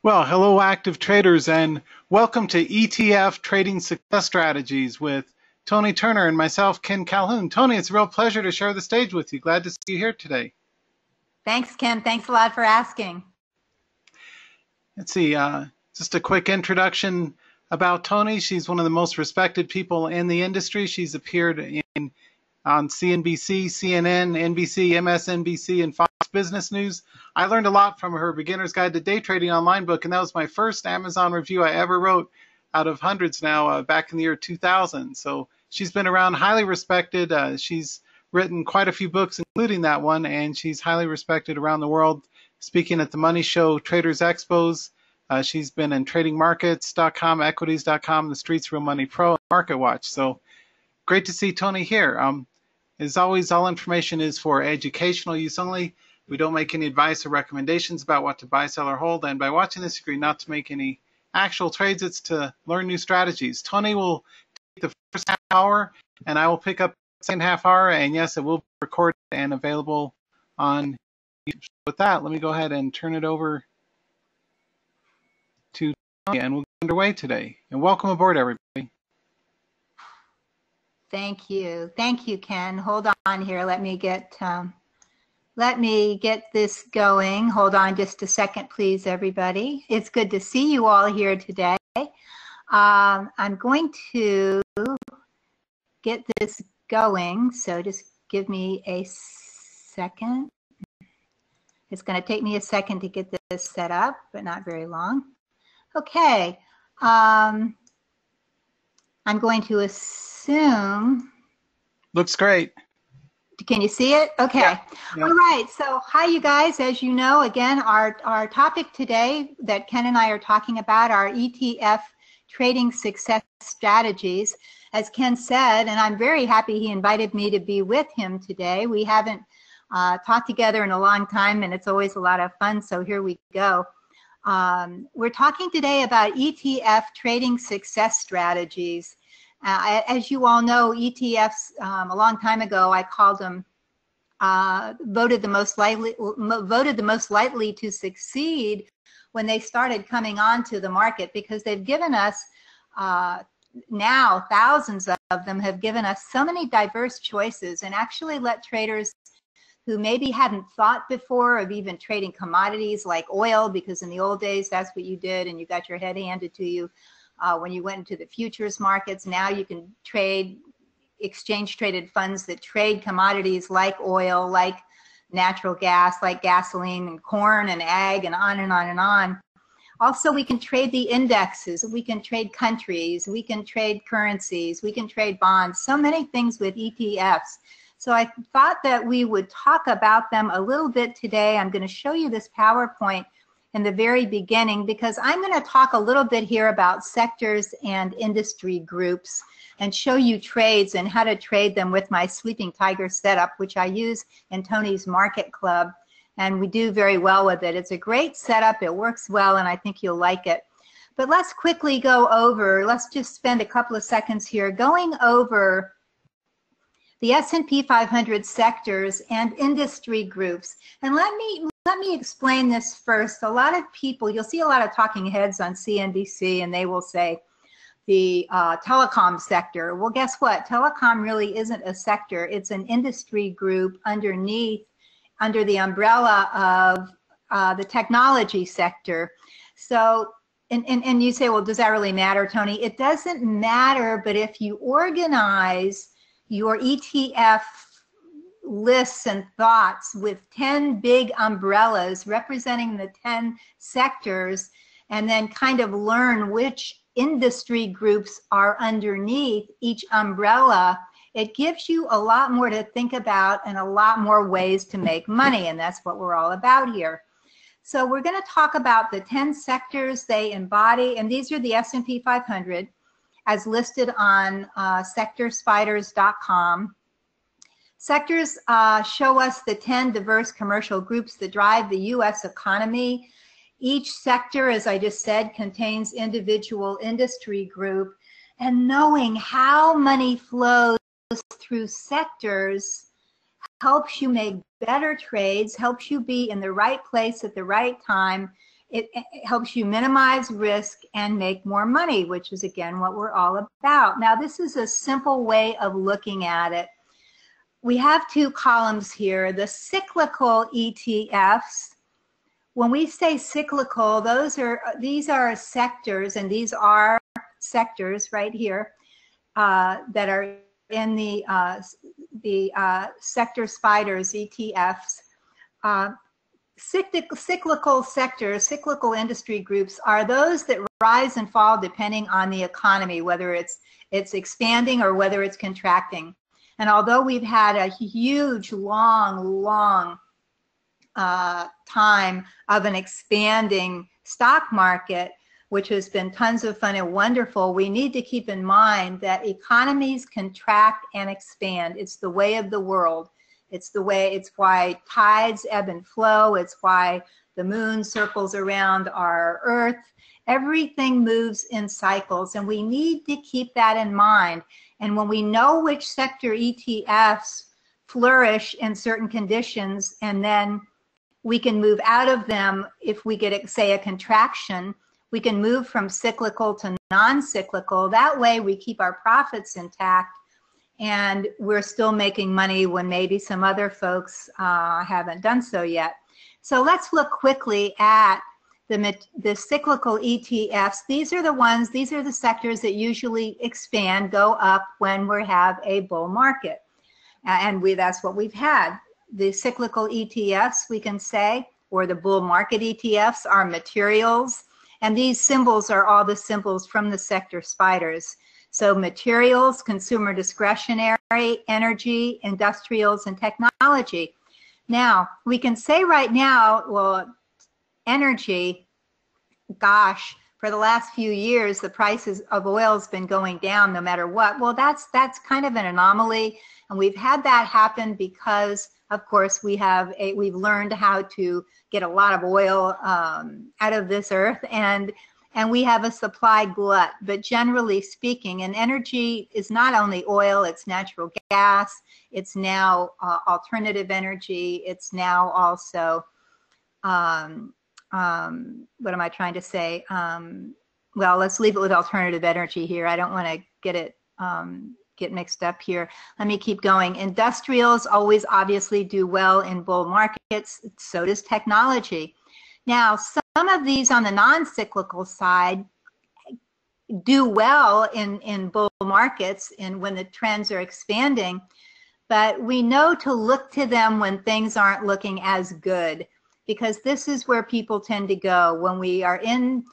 Well, hello active traders and welcome to ETF Trading Success Strategies with Toni Turner and myself, Ken Calhoun. Toni, it's a real pleasure to share the stage with you. Glad to see you here today. Thanks, Ken. Thanks a lot for asking. Let's see, just a quick introduction about Toni. She's one of the most respected people in the industry. She's appeared on CNBC, CNN, NBC, MSNBC, and Fox Business News. I learned a lot from her Beginner's Guide to Day Trading online book, and that was my first Amazon review I ever wrote out of hundreds now back in the year 2000. So she's been around, highly respected. She's written quite a few books, including that one, and she's highly respected around the world, speaking at the Money Show Traders Expos. She's been in tradingmarkets.com, equities.com, the Streets Real Money Pro, and Market Watch. So great to see Toni here. As always, all information is for educational use only. We don't make any advice or recommendations about what to buy, sell, or hold. And by watching this, you agree not to make any actual trades. It's to learn new strategies. Toni will take the first half hour, and I will pick up the second half hour. And yes, it will be recorded and available on YouTube. With that, let me go ahead and turn it over to Toni, and we'll get underway today. And welcome aboard, everybody. Thank you, Ken. Hold on here. Let me get this going. Hold on just a second, please, everybody. It's good to see you all here today. I'm going to get this going, so just give me a second. It's going to take me a second to get this set up, but not very long. Okay. I'm going to assume. Looks great. Can you see it? Okay. Yeah. All right. So hi, you guys. As you know, again, our topic today that Ken and I are talking about are ETF trading success strategies. As Ken said, and I'm very happy he invited me to be with him today. We haven't talked together in a long time, and it's always a lot of fun. So here we go. We're talking today about ETF trading success strategies. As you all know, ETFs, a long time ago, I called them, voted the most likely to succeed when they started coming onto the market, because they've given us, now thousands of them have given us so many diverse choices and actually let traders who maybe hadn't thought before of even trading commodities like oil, because in the old days, that's what you did, and you got your head handed to you when you went into the futures markets. Now you can trade exchange-traded funds that trade commodities like oil, like natural gas, like gasoline and corn and ag, and on and on and on. Also, we can trade the indexes, we can trade countries, we can trade currencies, we can trade bonds, so many things with ETFs. So I thought that we would talk about them a little bit today. I'm going to show you this PowerPoint in the very beginning, because I'm going to talk a little bit here about sectors and industry groups and show you trades and how to trade them with my Sleeping Tiger setup, which I use in Toni's Market Club, and we do very well with it. It's a great setup. It works well, and I think you'll like it. But let's quickly go over, let's just spend a couple of seconds here going over the S&P 500 sectors and industry groups. And let me explain this first. A lot of people, you'll see a lot of talking heads on CNBC, and they will say the telecom sector. Well, guess what? Telecom really isn't a sector. It's an industry group under the umbrella of the technology sector. So, and you say, well, does that really matter, Toni? It doesn't matter, but if you organize your ETF lists and thoughts with 10 big umbrellas representing the 10 sectors, and then kind of learn which industry groups are underneath each umbrella, it gives you a lot more to think about and a lot more ways to make money, and that's what we're all about here. So we're going to talk about the 10 sectors they embody, and these are the S&P 500 as listed on sectorspiders.com. Sectors show us the 10 diverse commercial groups that drive the U.S. economy. Each sector, as I just said, contains individual industry group, and knowing how money flows through sectors helps you make better trades, helps you be in the right place at the right time, It helps you minimize risk and make more money, which is, again, what we're all about. Now, this is a simple way of looking at it. We have two columns here. The cyclical ETFs. When we say cyclical, these are sectors, and these are sectors right here that are in the sector spiders, ETFs. Cyclical sectors, cyclical industry groups are those that rise and fall depending on the economy, whether it's expanding or whether it's contracting. And although we've had a huge, long time of an expanding stock market, which has been tons of fun and wonderful, we need to keep in mind that economies contract and expand. It's the way of the world. It's why tides ebb and flow. It's why the moon circles around our Earth. Everything moves in cycles, and we need to keep that in mind. And when we know which sector ETFs flourish in certain conditions, and then we can move out of them if we get, say, a contraction, we can move from cyclical to non-cyclical. That way we keep our profits intact, and we're still making money when maybe some other folks haven't done so yet. So let's look quickly at the cyclical ETFs. These are the sectors that usually expand, go up when we have a bull market. And that's what we've had. The cyclical ETFs, we can say, or the bull market ETFs, are materials. And these symbols are all the symbols from the sector spiders. So materials, consumer discretionary, energy, industrials, and technology. Now, we can say right now, well, energy, gosh, for the last few years, the prices of oil has been going down no matter what. Well, that's kind of an anomaly, and we've had that happen because, of course, we've learned how to get a lot of oil out of this earth, and we have a supply glut. But generally speaking, and energy is not only oil, it's natural gas, it's now alternative energy, it's now also, what am I trying to say? Well, let's leave it with alternative energy here. I don't want to get mixed up here. Let me keep going. Industrials always obviously do well in bull markets. So does technology. Now, some of these on the non-cyclical side do well in bull markets and when the trends are expanding, but we know to look to them when things aren't looking as good, because this is where people tend to go when we are in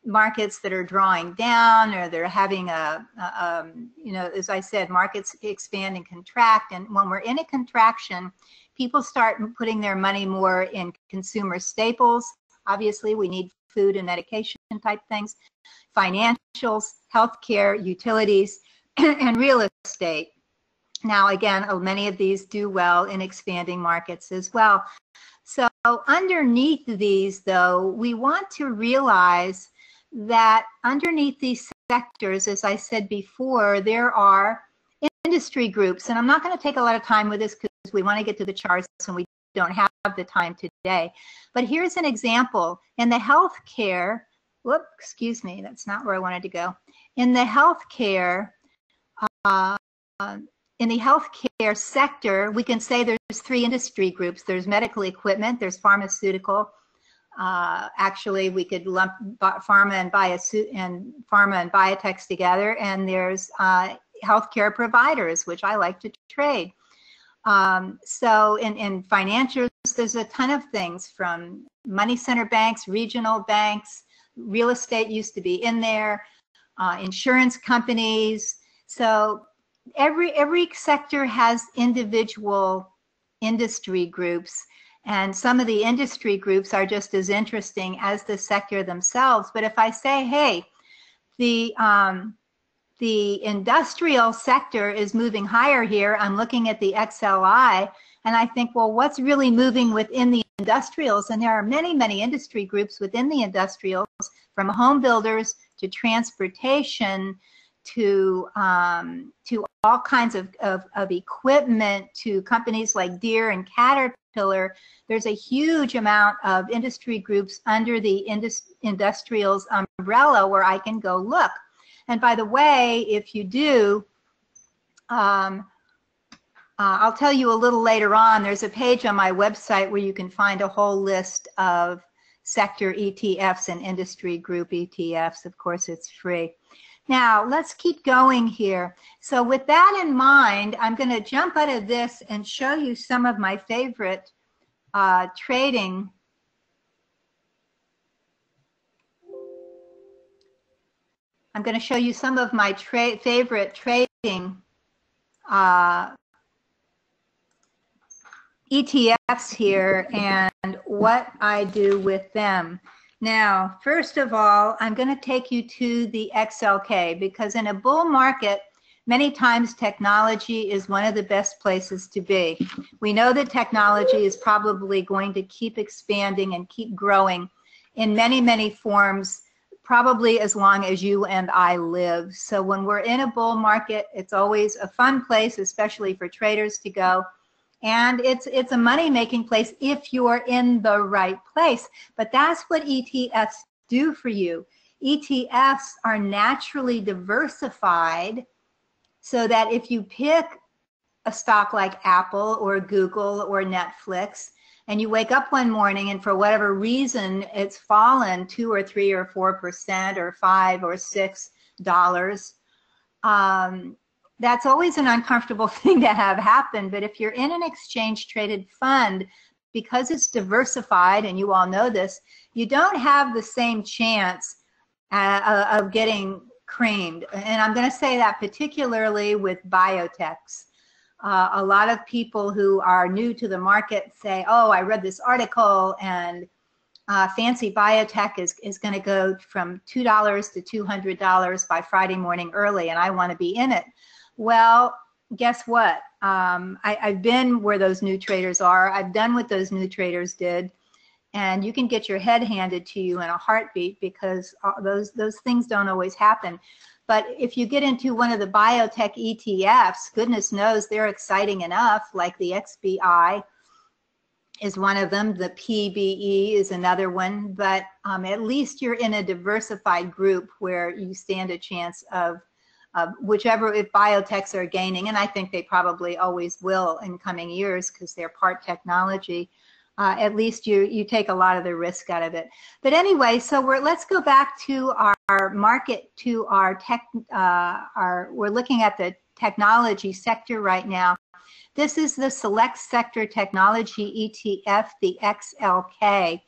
markets that are drawing down, or they're having as I said, markets expand and contract. And when we're in a contraction, people start putting their money more in consumer staples. Obviously, we need food and medication type things, financials, healthcare, utilities, and real estate. Now, again, many of these do well in expanding markets as well. So underneath these, though, we want to realize that underneath these sectors, as I said before, there are industry groups. And I'm not going to take a lot of time with this because we want to get to the charts and we don't have the time today. But here's an example. In the healthcare, excuse me, that's not where I wanted to go. In the healthcare, sector, we can say there's three industry groups. There's medical equipment, there's pharmaceutical. Actually, we could lump pharma and biotechs together, and there's healthcare providers, which I like to trade. So in financials, there's a ton of things, from money center banks, regional banks, real estate used to be in there, insurance companies. So every sector has individual industry groups, and some of the industry groups are just as interesting as the sector themselves. But if I say, hey, the industrial sector is moving higher here, I'm looking at the XLI, and I think, well, what's really moving within the industrials? And there are many, many industry groups within the industrials, from home builders to transportation to all kinds of equipment, to companies like Deere and Caterpillar. Caterpillar, there's a huge amount of industry groups under the industrials umbrella where I can go look. And by the way, if you do, I'll tell you a little later on, there's a page on my website where you can find a whole list of sector ETFs and industry group ETFs. Of course, it's free. Now, let's keep going here. So with that in mind, I'm going to jump out of this and show you some of my favorite trading. I'm going to show you some of my favorite trading ETFs here and what I do with them. Now, first of all, I'm going to take you to the XLK because in a bull market, many times technology is one of the best places to be. We know that technology is probably going to keep expanding and keep growing in many, many forms, probably as long as you and I live. So when we're in a bull market, it's always a fun place, especially for traders to go. And it's a money-making place if you're in the right place. But that's what ETFs do for you. ETFs are naturally diversified so that if you pick a stock like Apple or Google or Netflix, and you wake up one morning and for whatever reason it's fallen 2 or 3 or 4% or $5 or $6, that's always an uncomfortable thing to have happen. But if you're in an exchange traded fund, because it's diversified, and you all know this, you don't have the same chance of getting creamed. And I'm going to say that particularly with biotechs. A lot of people who are new to the market say, oh, I read this article and fancy biotech is going to go from $2 to $200 by Friday morning early, and I want to be in it. Well, guess what? I've been where those new traders are. I've done what those new traders did. And you can get your head handed to you in a heartbeat because those things don't always happen. But if you get into one of the biotech ETFs, goodness knows they're exciting enough, like the XBI is one of them. The PBE is another one. But at least you're in a diversified group where you stand a chance of whichever, if biotechs are gaining, and I think they probably always will in coming years because they're part technology, at least you take a lot of the risk out of it. But anyway, so let's go back to our market, to our we're looking at the technology sector right now. This is the Select Sector Technology ETF, the XLK.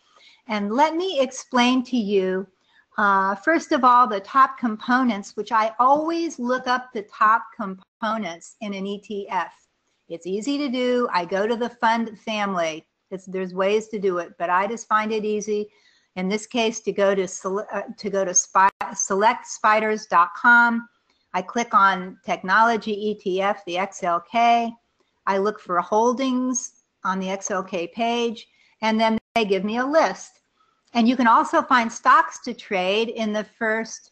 And let me explain to you first of all, the top components, which I always look up the top components in an ETF. It's easy to do. I go to the fund family. There's ways to do it, but I just find it easy. In this case, to go to selectspiders.com. I click on Technology ETF, the XLK. I look for holdings on the XLK page, and then they give me a list. And you can also find stocks to trade in the first,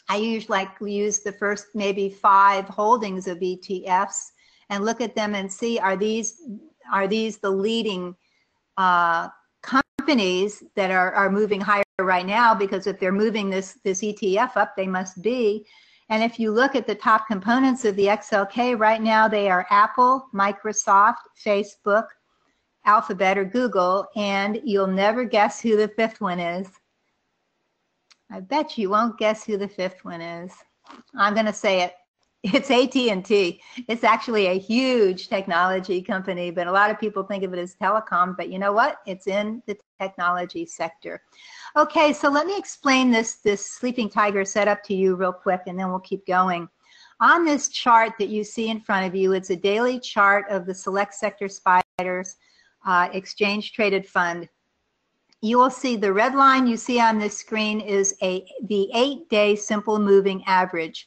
I usually use the first maybe 5 holdings of ETFs and look at them and see, are these the leading companies that are moving higher right now? Because if they're moving this ETF up, they must be. And if you look at the top components of the XLK right now, they are Apple, Microsoft, Facebook, Alphabet, or Google, and you'll never guess who the 5th one is. I bet you won't guess who the 5th one is. I'm going to say it. It's AT&T. It's actually a huge technology company, but a lot of people think of it as telecom, but you know what? It's in the technology sector. Okay, so let me explain this sleeping tiger setup to you real quick, and then we'll keep going. On this chart that you see in front of you, it's a daily chart of the Select Sector Spiders exchange traded fund. You will see the red line you see on this screen is the 8-day simple moving average.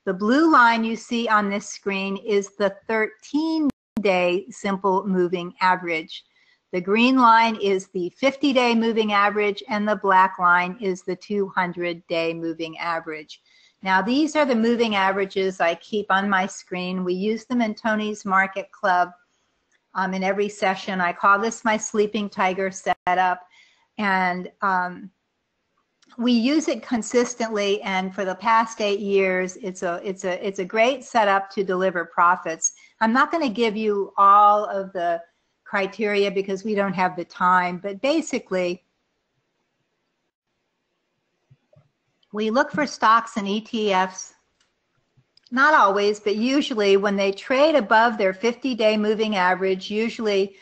The blue line you see on this screen is the 13-day simple moving average. The green line is the 50-day moving average, and the black line is the 200-day moving average. Now, these are the moving averages I keep on my screen. We use them in Tony's Market Club. in every session. I call this my sleeping tiger setup, and we use it consistently, and for the past 8 years, it's a great setup to deliver profits. I'm not going to give you all of the criteria because we don't have the time, but basically, we look for stocks and ETFs, not always, but usually when they trade above their 50-day moving average, usually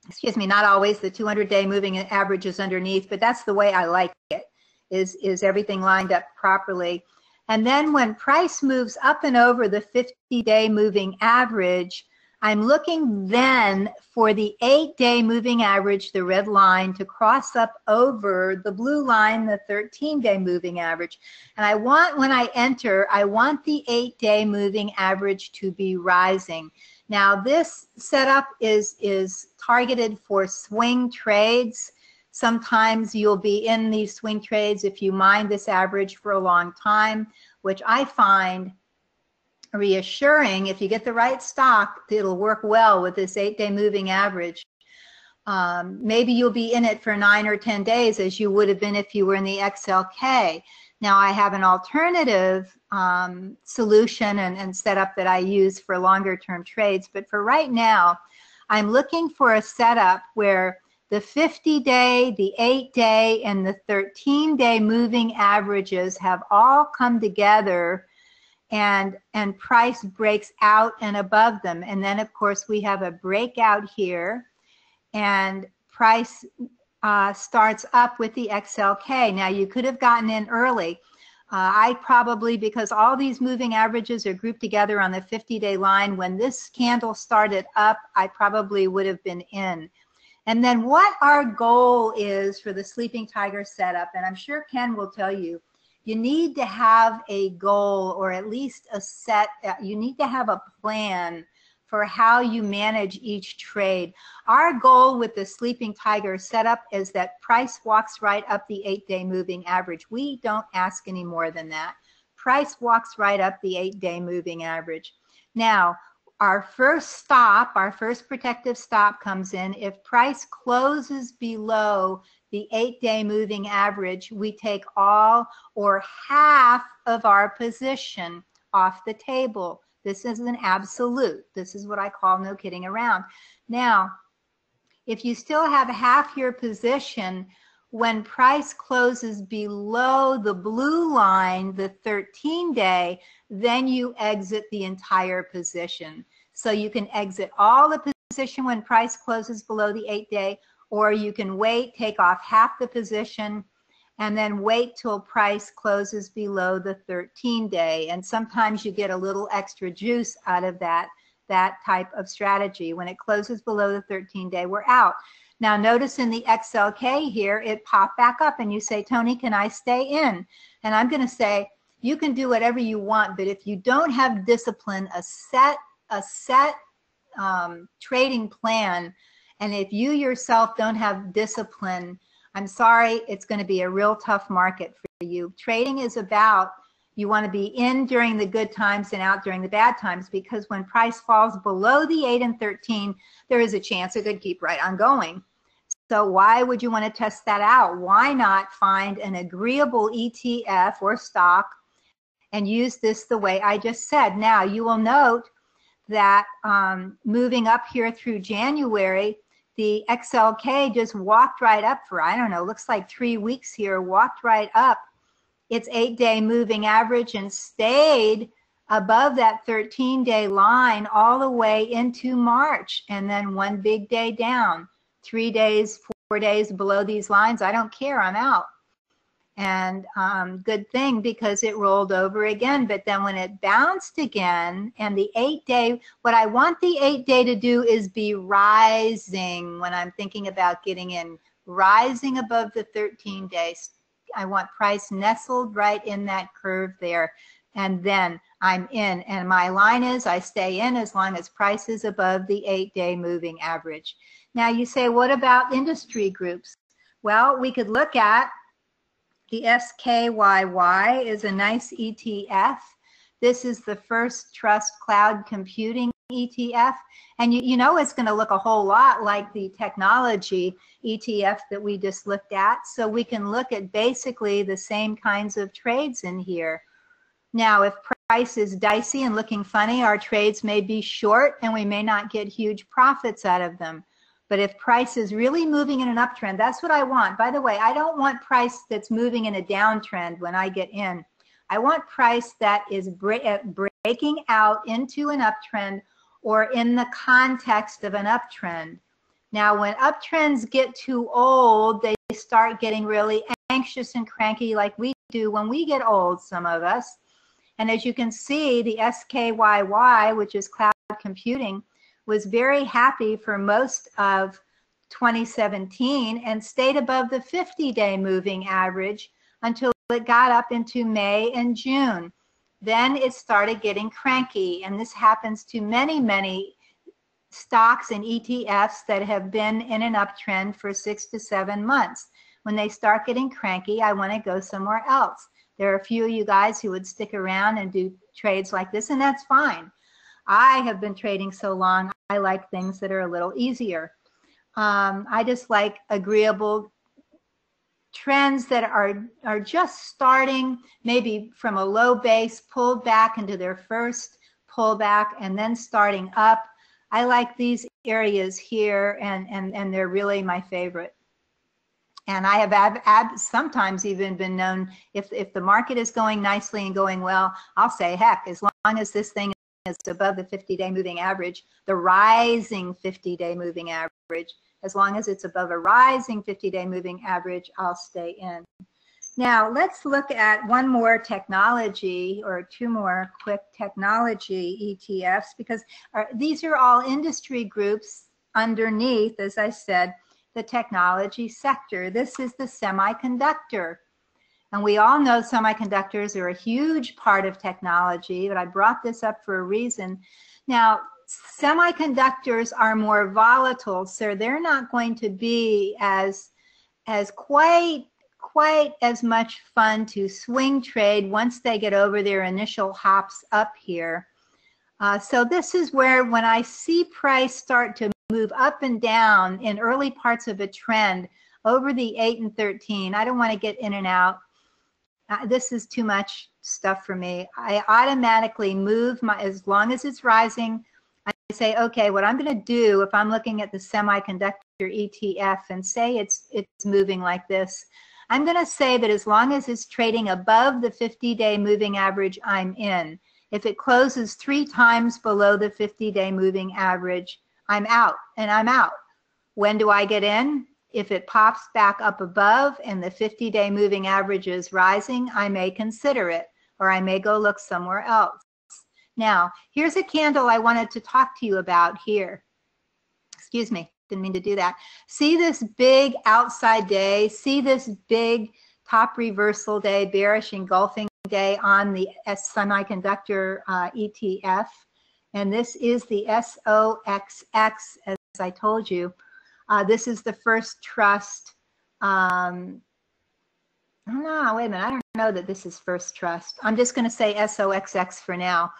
excuse me, not always, the 200-day moving average is underneath, but that's the way I like it, is everything lined up properly. And then when price moves up and over the 50-day moving average, I'm looking then for the 8-day moving average, the red line, to cross up over the blue line, the 13-day moving average. And I want, when I enter, I want the 8-day moving average to be rising. Now this setup is targeted for swing trades. Sometimes you'll be in these swing trades if you mind this average for a long time, which I find reassuring. If you get the right stock, it'll work well with this 8-day moving average. Maybe you'll be in it for 9 or 10 days as you would have been if you were in the XLK. Now I have an alternative solution and setup that I use for longer term trades, but for right now, I'm looking for a setup where the 50-day, the 8-day, and the 13-day moving averages have all come together, and price breaks out and above them. And then of course we have a breakout here, and price starts up with the XLK. Now you could have gotten in early. I probably, because all these moving averages are grouped together on the 50-day line, when this candle started up, I probably would have been in. And then what our goal is for the sleeping tiger setup, and I'm sure Ken will tell you, you need to have a goal, or at least a set, you need to have a plan for how you manage each trade. Our goal with the sleeping tiger setup is that price walks right up the 8-day moving average. We don't ask any more than that. Price walks right up the 8-day moving average. Now, our first stop, our first protective stop comes in if price closes below the 8-day moving average. We take all or half of our position off the table. This is an absolute. This is what I call no kidding around. Now, if you still have half your position, when price closes below the blue line, the 13-day, then you exit the entire position. So you can exit all the position when price closes below the 8-day, or you can wait, take off half the position, and then wait till price closes below the 13-day. And sometimes you get a little extra juice out of that type of strategy. When it closes below the 13-day, we're out. Now notice in the XLK here, it popped back up, and you say, Toni, can I stay in? And I'm going to say, you can do whatever you want, but if you don't have discipline, a set trading plan, and if you yourself don't have discipline, I'm sorry, it's going to be a real tough market for you. Trading is about, you want to be in during the good times and out during the bad times, because when price falls below the 8 and 13, there is a chance it could keep right on going. So why would you want to test that out? Why not find an agreeable ETF or stock and use this the way I just said? Now, you will note that moving up here through January, the XLK just walked right up for, I don't know, looks like 3 weeks here, walked right up its 8-day moving average and stayed above that 13-day line all the way into March, and then one big day down. 3 days, 4 days below these lines, I don't care, I'm out. And good thing, because it rolled over again. But then when it bounced again, and the 8-day, what I want the 8-day to do is be rising when I'm thinking about getting in, rising above the 13 days. I want price nestled right in that curve there, and then I'm in. And my line is I stay in as long as price is above the 8-day moving average. Now you say, what about industry groups? Well, we could look at the SKYY is a nice ETF. This is the First Trust Cloud Computing ETF, and you know it's going to look a whole lot like the technology ETF that we just looked at. So we can look at basically the same kinds of trades in here. Now, if price is dicey and looking funny, our trades may be short and we may not get huge profits out of them. But if price is really moving in an uptrend, that's what I want. By the way, I don't want price that's moving in a downtrend when I get in. I want price that is breaking out into an uptrend or in the context of an uptrend. Now, when uptrends get too old, they start getting really anxious and cranky like we do when we get old, some of us. And as you can see, the SKYY, which is cloud computing, was very happy for most of 2017 and stayed above the 50-day moving average until it got up into May and June. Then it started getting cranky, and this happens to many, many stocks and ETFs that have been in an uptrend for 6 to 7 months. When they start getting cranky, I want to go somewhere else. There are a few of you guys who would stick around and do trades like this, and that's fine. I have been trading so long, I like things that are a little easier. I just like agreeable trends that are just starting, maybe from a low base, pulled back into their first pullback, and then starting up. I like these areas here, and they're really my favorite. And I have sometimes even been known, if the market is going nicely and going well, I'll say, heck, as long as this thing is above the 50-day moving average, the rising 50-day moving average, as long as it's above a rising 50-day moving average, I'll stay in. Now, let's look at one more technology, or two more quick technology ETFs, because these are all industry groups underneath, as I said, the technology sector. This is the semiconductor. And we all know semiconductors are a huge part of technology, but I brought this up for a reason. Now, semiconductors are more volatile, so they're not going to be as quite as much fun to swing trade once they get over their initial hops up here. So this is where, when I see price start to move up and down in early parts of a trend over the 8 and 13, I don't want to get in and out. This is too much stuff for me. I automatically move as long as it's rising. I say, okay, what I'm going to do if I'm looking at the semiconductor ETF and say it's moving like this, I'm going to say that as long as it's trading above the 50-day moving average, I'm in. If it closes 3 times below the 50-day moving average, I'm out, and I'm out. When do I get in? If it pops back up above and the 50-day moving average is rising, I may consider it, or I may go look somewhere else. Now, here's a candle I wanted to talk to you about here. Excuse me, didn't mean to do that. See this big outside day? See this big top reversal day, bearish engulfing day on the semiconductor ETF? And this is the SOXX, as I told you. This is the First Trust. No, wait a minute. I don't know that this is First Trust. I'm just going to say SOXX for now.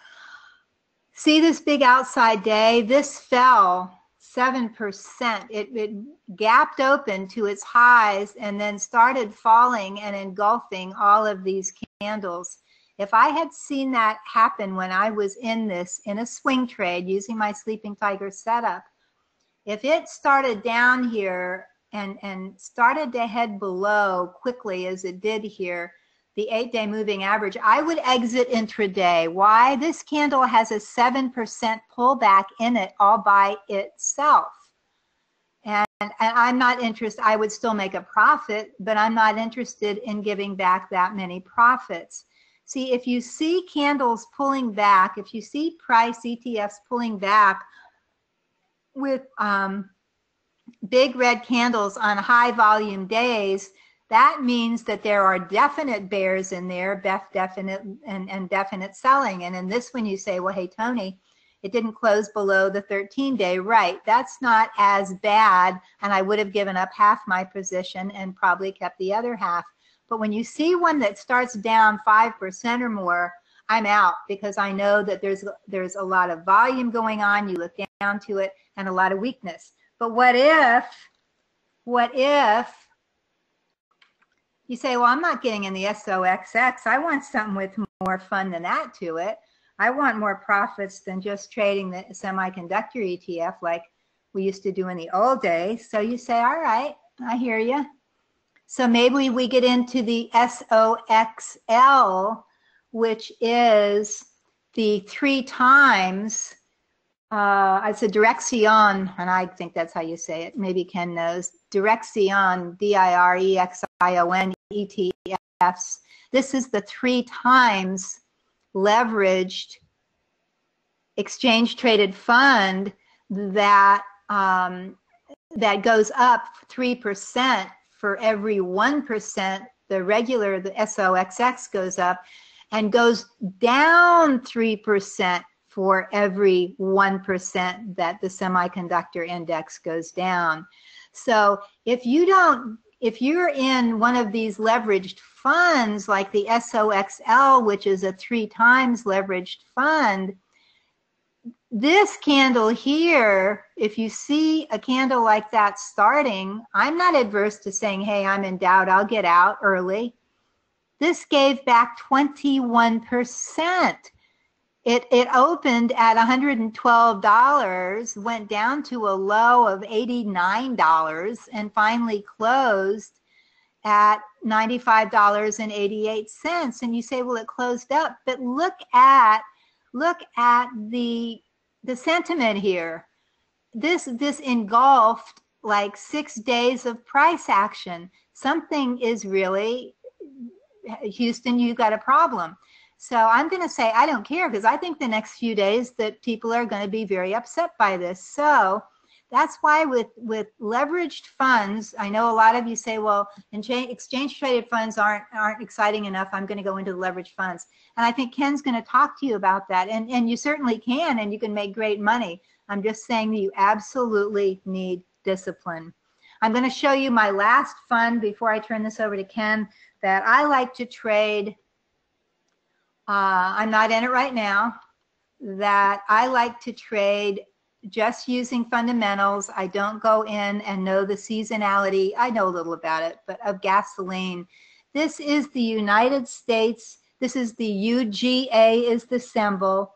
See this big outside day? This fell 7%. It gapped open to its highs and then started falling and engulfing all of these candles. If I had seen that happen when I was in this, in a swing trade using my Sleeping Tiger setup, if it started down here and started to head below quickly as it did here, the 8-day moving average, I would exit intraday. Why? This candle has a 7% pullback in it all by itself. And I'm not interested. I would still make a profit, but I'm not interested in giving back that many profits. See, if you see candles pulling back, if you see price ETFs pulling back with big red candles on high volume days, that means that there are definite bears in there, definite and definite selling. And in this one you say, well, hey, Toni, it didn't close below the 13-day. Right, that's not as bad, and I would have given up half my position and probably kept the other half. But when you see one that starts down 5% or more, I'm out, because I know that there's a lot of volume going on. You look down to it, and a lot of weakness. But what if you say, well, I'm not getting in the SOXX. I want something with more fun than that to it. I want more profits than just trading the semiconductor ETF like we used to do in the old days. So you say, all right, I hear you. So maybe we get into the SOXL, which is the 3 times, it's a Direxion, and I think that's how you say it. Maybe Ken knows. Direxion, DIREXION ETFs. This is the 3 times leveraged exchange traded fund that that goes up 3% for every 1%. The regular, the SOXX, goes up, and goes down 3% for every 1% that the semiconductor index goes down. So if you're in one of these leveraged funds like the SOXL, which is a 3 times leveraged fund, this candle here, if you see a candle like that starting, I'm not adverse to saying, hey, I'm in doubt, I'll get out early. This gave back 21%. It opened at $112, went down to a low of $89, and finally closed at $95.88. And you say, well, it closed up, but look at the sentiment here. This engulfed like 6 days of price action. Something is really, Houston, you got a problem. So I'm going to say I don't care, because I think the next few days that people are going to be very upset by this. So that's why with leveraged funds, I know a lot of you say, well, exchange traded funds aren't exciting enough. I'm going to go into the leveraged funds. And I think Ken's going to talk to you about that. And you certainly can, and you can make great money. I'm just saying that you absolutely need discipline. I'm going to show you my last fund before I turn this over to Ken that I like to trade. I'm not in it right now. That I like to trade just using fundamentals. I don't go in and know the seasonality. I know a little about it, but of gasoline. This is the United States. This is the UGA is the symbol.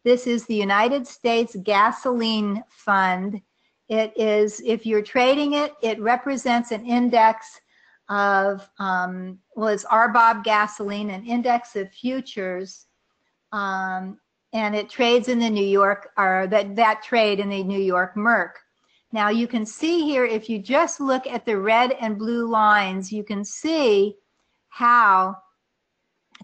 This is the United States Gasoline Fund. It is, if you're trading it, it represents an index of, well, it's RBOB gasoline, an index of futures, and it trades in the New York, or that trade in the New York Merc. Now you can see here, if you just look at the red and blue lines, you can see how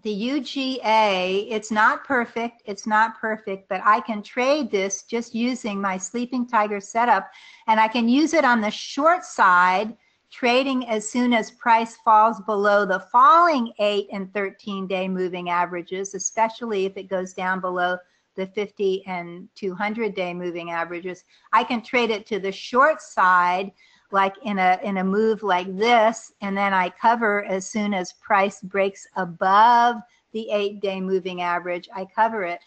the UGA, it's not perfect, but I can trade this just using my sleeping tiger setup, and I can use it on the short side, trading as soon as price falls below the falling 8 and 13-day moving averages, especially if it goes down below the 50 and 200-day moving averages. I can trade it to the short side, like in a move like this, and then I cover as soon as price breaks above the 8-day moving average. I cover it.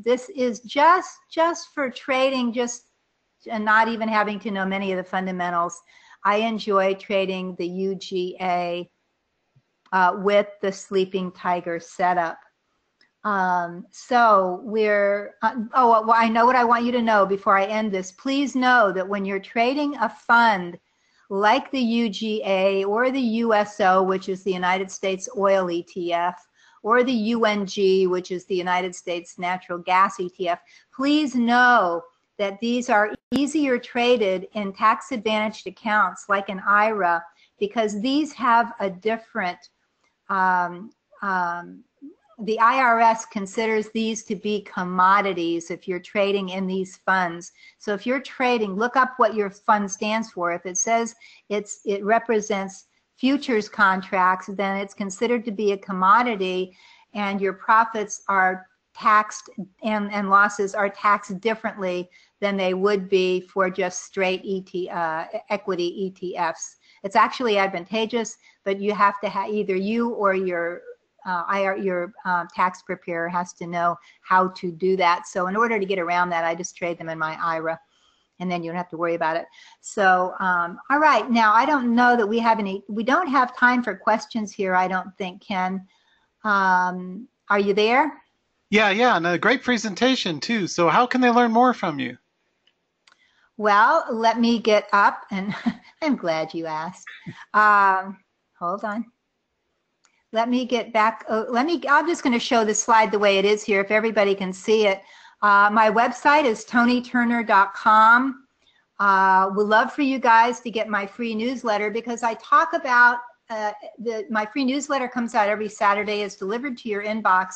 This is just for trading, just and not even having to know many of the fundamentals. I enjoy trading the UGA with the sleeping tiger setup. So we're, well, I know what I want you to know before I end this. Please know that when you're trading a fund like the UGA or the USO, which is the United States Oil ETF, or the UNG, which is the United States Natural Gas ETF, please know that these are easier traded in tax-advantaged accounts like an IRA, because these have a different, the IRS considers these to be commodities if you're trading in these funds. So if you're trading, look up what your fund stands for. If it says it represents futures contracts, then it's considered to be a commodity, and your profits are taxed and losses are taxed differently than they would be for just straight equity ETFs. It's actually advantageous, but you have to have either you or your your tax preparer has to know how to do that. So in order to get around that, I just trade them in my IRA, and then you don't have to worry about it. So, all right, now I don't know that we don't have time for questions here, I don't think, Ken. Are you there? Yeah, and a great presentation too. So how can they learn more from you? Well, let me get up, and I'm glad you asked. Hold on. Let me get back. I'm just going to show the slide the way it is here, if everybody can see it. My website is toniturner.com. We'd love for you guys to get my free newsletter, because I talk about my free newsletter comes out every Saturday, is delivered to your inbox,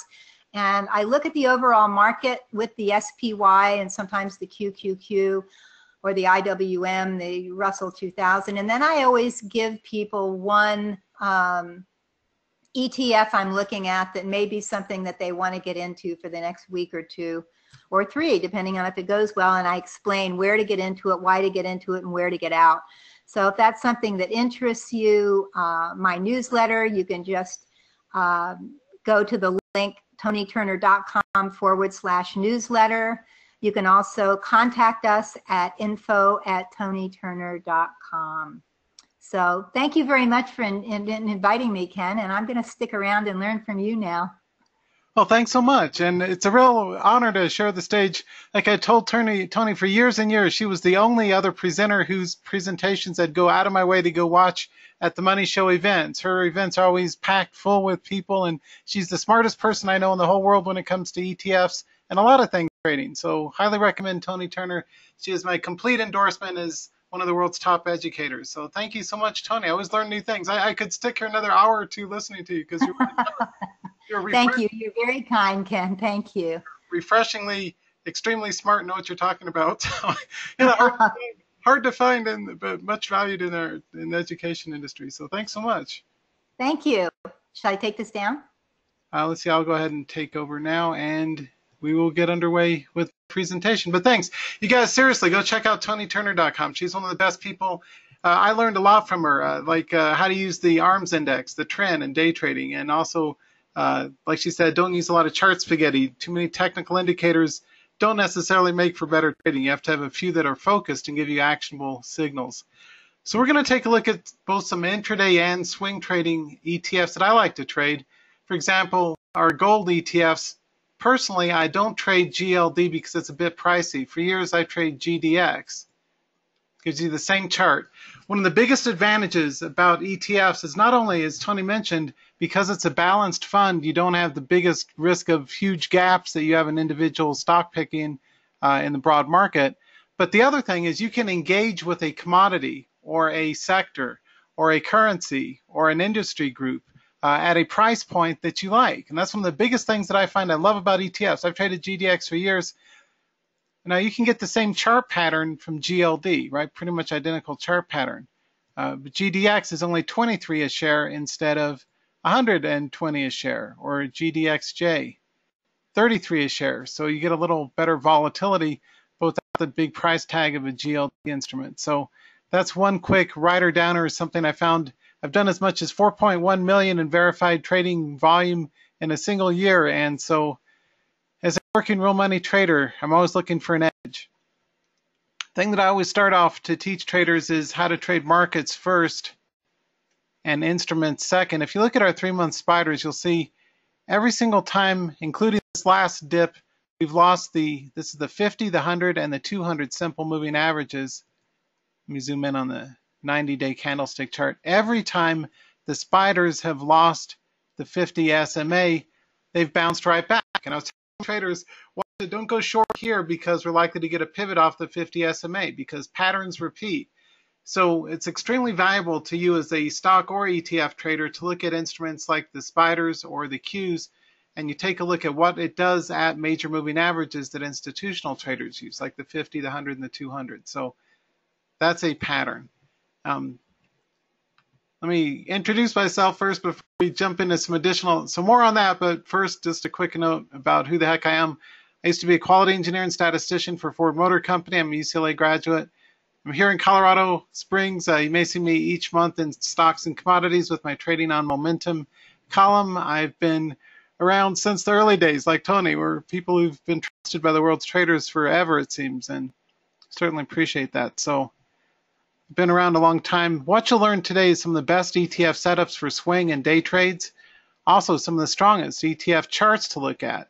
and I look at the overall market with the SPY and sometimes the QQQ or the IWM, the Russell 2000, and then I always give people one ETF I'm looking at that may be something that they want to get into for the next week or two or three, depending on if it goes well, and I explain where to get into it, why to get into it, and where to get out. So if that's something that interests you, my newsletter, you can just go to the link toniturner.com/newsletter. You can also contact us at info@toniturner.com. So thank you very much for inviting me, Ken, and I'm going to stick around and learn from you now. Well, thanks so much, and it's a real honor to share the stage. Like I told Toni, for years and years, she was the only other presenter whose presentations I'd go out of my way to go watch at the Money Show events. Her events are always packed full with people, and she's the smartest person I know in the whole world when it comes to ETFs and a lot of things trading. So highly recommend Toni Turner. She is my complete endorsement as one of the world's top educators. So thank you so much, Toni. I always learn new things. I could stick here another hour or two listening to you, because you're thank you. You're very kind, Ken. Thank you. Refreshingly, extremely smart and know what you're talking about. So, hard to find, but much valued in the education industry. So thanks so much. Thank you. Should I take this down? Let's see. I'll go ahead and take over now, and we will get underway with the presentation. But thanks. You guys, seriously, go check out toniturner.com. She's one of the best people. I learned a lot from her, like how to use the ARMS index, the trend, and day trading, and also like she said, don't use a lot of chart spaghetti. Too many technical indicators don't necessarily make for better trading. You have to have a few that are focused and give you actionable signals. So we're going to take a look at both some intraday and swing trading ETFs that I like to trade. For example, our gold ETFs. Personally, I don't trade GLD because it's a bit pricey. For years, I trade GDX. Gives you the same chart. One of the biggest advantages about ETFs is not only, as Toni mentioned, because it's a balanced fund, you don't have the biggest risk of huge gaps that you have in individual stock picking in the broad market, but the other thing is you can engage with a commodity or a sector or a currency or an industry group at a price point that you like. And that's one of the biggest things that I find I love about ETFs. I've traded GDX for years. Now you can get the same chart pattern from GLD, right? Pretty much identical chart pattern. But GDX is only 23 a share instead of 120 a share, or GDXJ, 33 a share. So you get a little better volatility, both at the big price tag of a GLD instrument. So that's one quick writer downer, is something I found. I've done as much as 4.1 million in verified trading volume in a single year, and so as a working real money trader, I'm always looking for an edge. The thing that I always start off to teach traders is how to trade markets first and instruments second. If you look at our 3-month spiders, you'll see every single time, including this last dip, we've lost this is the 50, the 100, and the 200 simple moving averages. Let me zoom in on the 90-day candlestick chart. Every time the spiders have lost the 50 SMA, they've bounced right back. And I was traders, don't go short here because we're likely to get a pivot off the 50 SMA because patterns repeat. So it's extremely valuable to you as a stock or ETF trader to look at instruments like the spiders or the Qs, and you take a look at what it does at major moving averages that institutional traders use, like the 50, the 100, and the 200. So that's a pattern. Let me introduce myself first before we jump into some more on that, but first just a quick note about who the heck I am. I used to be a quality engineer and statistician for Ford Motor Company. I'm a UCLA graduate. I'm here in Colorado Springs. You may see me each month in stocks and commodities with my trading on momentum column. I've been around since the early days, like Toni. We're people who've been trusted by the world's traders forever, it seems, and certainly appreciate that. So I've been around a long time. What you'll learn today is some of the best ETF setups for swing and day trades. Also, some of the strongest ETF charts to look at.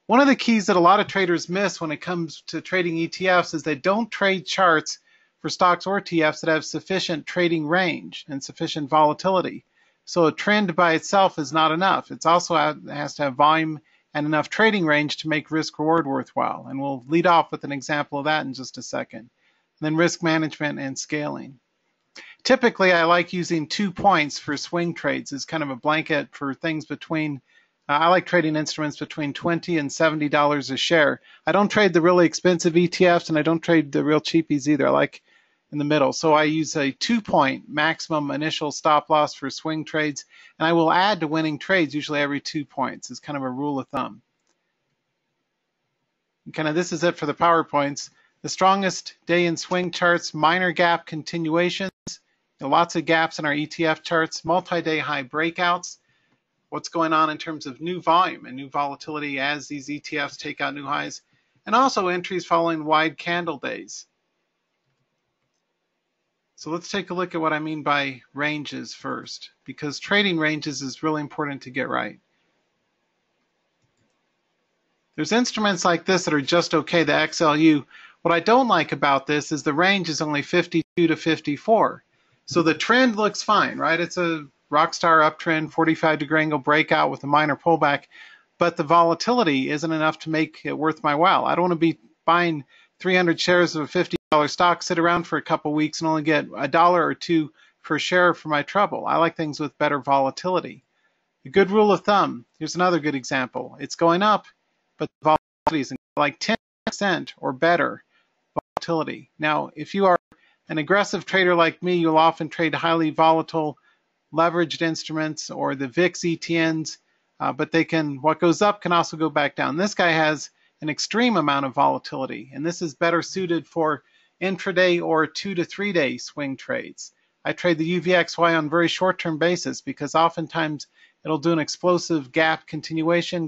One of the keys that a lot of traders miss when it comes to trading ETFs is they don't trade charts for stocks or ETFs that have sufficient trading range and sufficient volatility. So a trend by itself is not enough. It also has to have volume and enough trading range to make risk reward worthwhile. And we'll lead off with an example of that in just a second. And then risk management and scaling. Typically, I like using 2 points for swing trades as kind of a blanket for things between, I like trading instruments between $20 and $70 a share. I don't trade the really expensive ETFs and I don't trade the real cheapies either. I like in the middle. So I use a 2-point maximum initial stop loss for swing trades, and I will add to winning trades usually every 2 points as kind of a rule of thumb. And kind of this is it for the PowerPoints. The strongest day in swing charts, minor gap continuations, lots of gaps in our ETF charts, multi-day high breakouts, what's going on in terms of new volume and new volatility as these ETFs take out new highs, and also entries following wide candle days. So let's take a look at what I mean by ranges first, because trading ranges is really important to get right. There's instruments like this that are just okay, the XLU. What I don't like about this is the range is only 52 to 54. So the trend looks fine, right? It's a rockstar uptrend, 45-degree angle breakout with a minor pullback, but the volatility isn't enough to make it worth my while. I don't want to be buying 300 shares of a $50 stock, sit around for a couple weeks and only get $1 or $2 per share for my trouble. I like things with better volatility. A good rule of thumb, here's another good example. It's going up, but the volatility is like 10% or better volatility. Now, if you are an aggressive trader like me, you'll often trade highly volatile leveraged instruments or the VIX ETNs, but what goes up can also go back down. This guy has an extreme amount of volatility, and this is better suited for intraday or 2 to 3 day swing trades. I trade the UVXY on a very short-term basis because oftentimes it'll do an explosive gap continuation,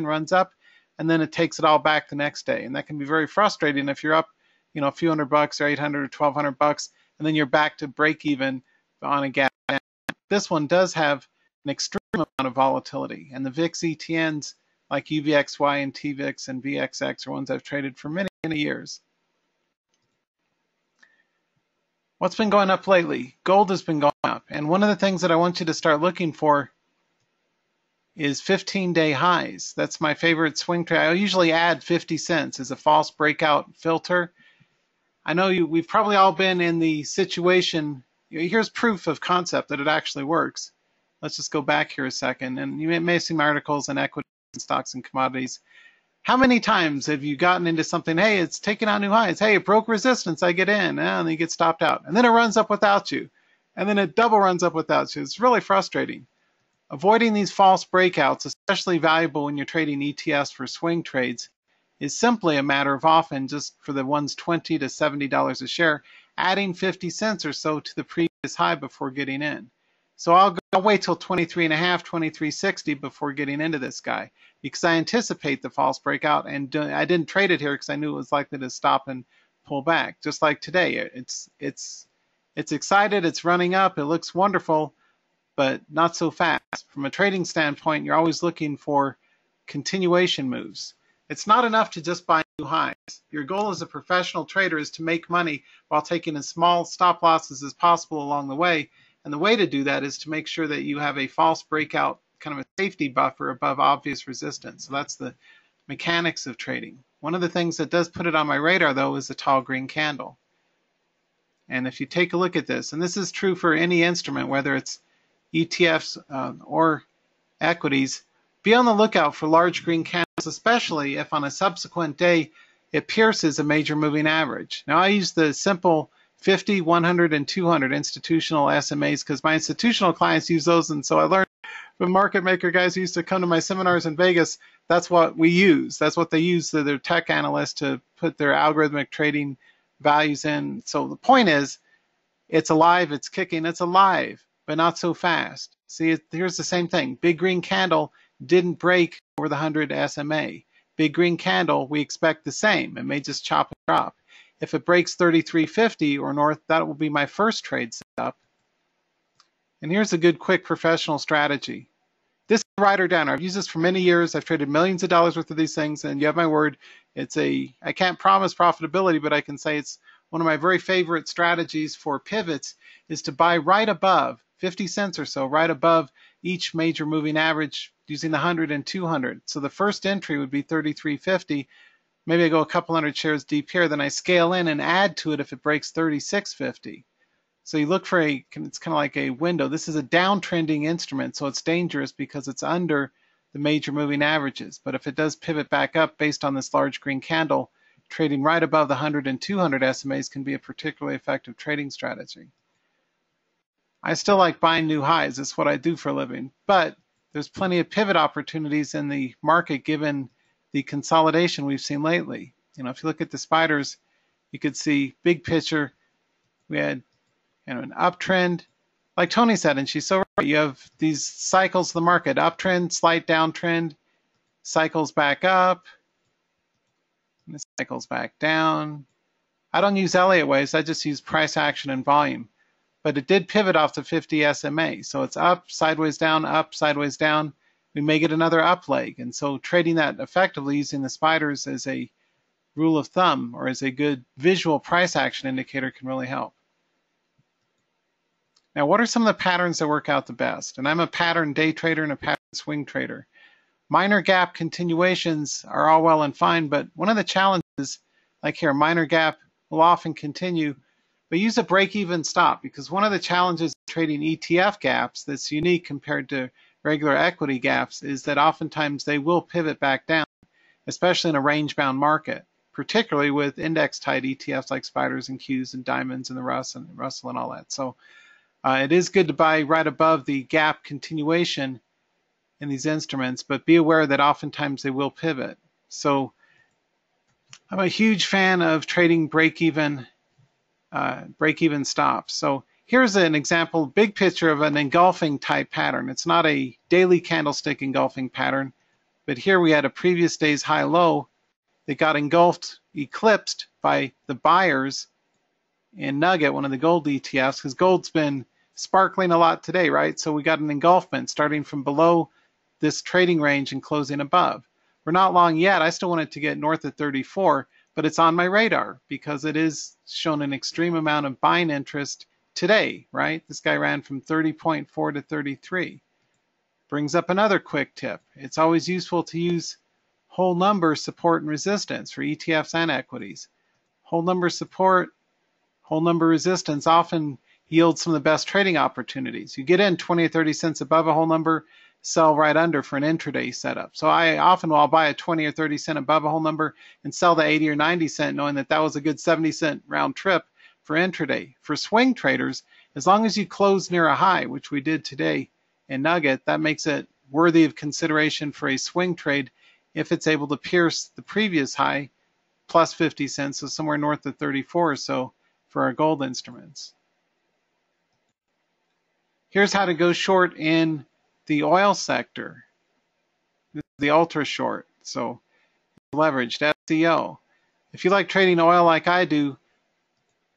runs up, and then it takes it all back the next day. And that can be very frustrating if you're up, a few $100 or 800 or $1,200, and then you're back to break even on a gap. This one does have an extreme amount of volatility, and the VIX ETNs like UVXY and TVIX and VXX are ones I've traded for many, many years. What's been going up lately? Gold has been going up, and one of the things that I want you to start looking for is 15-day highs. That's my favorite swing trade. I usually add 50 cents as a false breakout filter. I know we've probably all been in the situation. Here's proof of concept that it actually works. Let's just go back here a second, and you may have seen my articles on equities and stocks and commodities. How many times have you gotten into something, hey, it's taking out new highs, hey, it broke resistance, I get in, and then you get stopped out, and then it runs up without you, and then it double runs up without you. It's really frustrating. Avoiding these false breakouts, especially valuable when you're trading ETFs for swing trades, is simply a matter of often just for the ones $20 to $70 a share, adding 50 cents or so to the previous high before getting in. So I'll wait till 23.5, 23.60 before getting into this guy because I anticipate the false breakout, and I didn't trade it here because I knew it was likely to stop and pull back. Just like today, it's excited, it's running up, it looks wonderful, but not so fast. From a trading standpoint, you're always looking for continuation moves. It's not enough to just buy new highs. Your goal as a professional trader is to make money while taking as small stop losses as possible along the way. And the way to do that is to make sure that you have a false breakout, kind of a safety buffer above obvious resistance. So that's the mechanics of trading. One of the things that does put it on my radar, though, is the tall green candle. And if you take a look at this, and this is true for any instrument, whether it's ETFs or equities, be on the lookout for large green candles, especially if on a subsequent day it pierces a major moving average. Now I use the simple 50, 100, and 200 institutional SMAs because my institutional clients use those, and so I learned from market maker guys who used to come to my seminars in Vegas, that's what we use. That's what they use, their tech analysts, to put their algorithmic trading values in. So the point is, it's alive, it's kicking, it's alive. but not so fast. See, here's the same thing. Big green candle didn't break over the 100 SMA. Big green candle, we expect the same. It may just chop and drop. If it breaks 33.50 or north, that will be my first trade setup. And here's a good, quick professional strategy. This is a rider downer. I've used this for many years. I've traded millions of dollars worth of these things, and you have my word. I can't promise profitability, but I can say it's one of my very favorite strategies for pivots is to buy right above 50 cents or so, right above each major moving average using the 100 and 200. So the first entry would be 33.50. Maybe I go a couple hundred shares deep here, then I scale in and add to it if it breaks 36.50. So you look for it's kind of like a window. This is a downtrending instrument, so it's dangerous because it's under the major moving averages. But if it does pivot back up based on this large green candle, trading right above the 100 and 200 SMAs can be a particularly effective trading strategy. I still like buying new highs. It's what I do for a living. But there's plenty of pivot opportunities in the market given the consolidation we've seen lately. You know, if you look at the spiders, you could see big picture. We had an uptrend, like Toni said, and she's so right. You have these cycles of the market: uptrend, slight downtrend, cycles back up, and it cycles back down. I don't use Elliott waves. I just use price action and volume. But it did pivot off the 50 SMA, so it's up, sideways, down, up, sideways, down. We may get another up leg, and so trading that effectively using the spiders as a rule of thumb or as a good visual price action indicator can really help. Now, what are some of the patterns that work out the best? And I'm a pattern day trader and a pattern swing trader. Minor gap continuations are all well and fine, but one of the challenges, like here, minor gap will often continue, but use a break-even stop, because one of the challenges trading ETF gaps that's unique compared to regular equity gaps is that oftentimes they will pivot back down, especially in a range-bound market, particularly with index-tied ETFs like spiders and Qs and diamonds and the Russell and all that. So it is good to buy right above the gap continuation in these instruments, but be aware that oftentimes they will pivot. So I'm a huge fan of trading break-even stops. So here's an example, big picture of an engulfing type pattern. It's not a daily candlestick engulfing pattern, but here we had a previous day's high-low that got engulfed, eclipsed by the buyers in Nugget, one of the gold ETFs, because gold's been sparkling a lot today, right? So we got an engulfment starting from below this trading range and closing above. We're not long yet. I still want it to get north of 34, but it's on my radar because it is shown an extreme amount of buying interest today, right? This guy ran from 30.4 to 33. Brings up another quick tip. It's always useful to use whole number support and resistance for ETFs and equities. Whole number support, whole number resistance often yields some of the best trading opportunities. You get in 20 or 30 cents above a whole number, sell right under for an intraday setup. So I often will buy a 20 or 30 cent above a whole number and sell the 80 or 90 cent knowing that that was a good 70 cent round trip for intraday. For swing traders, as long as you close near a high, which we did today in Nugget, that makes it worthy of consideration for a swing trade if it's able to pierce the previous high plus 50 cents, so somewhere north of 34 or so for our gold instruments. Here's how to go short in the oil sector. This is the ultra short, so leveraged SCO. If you like trading oil like I do,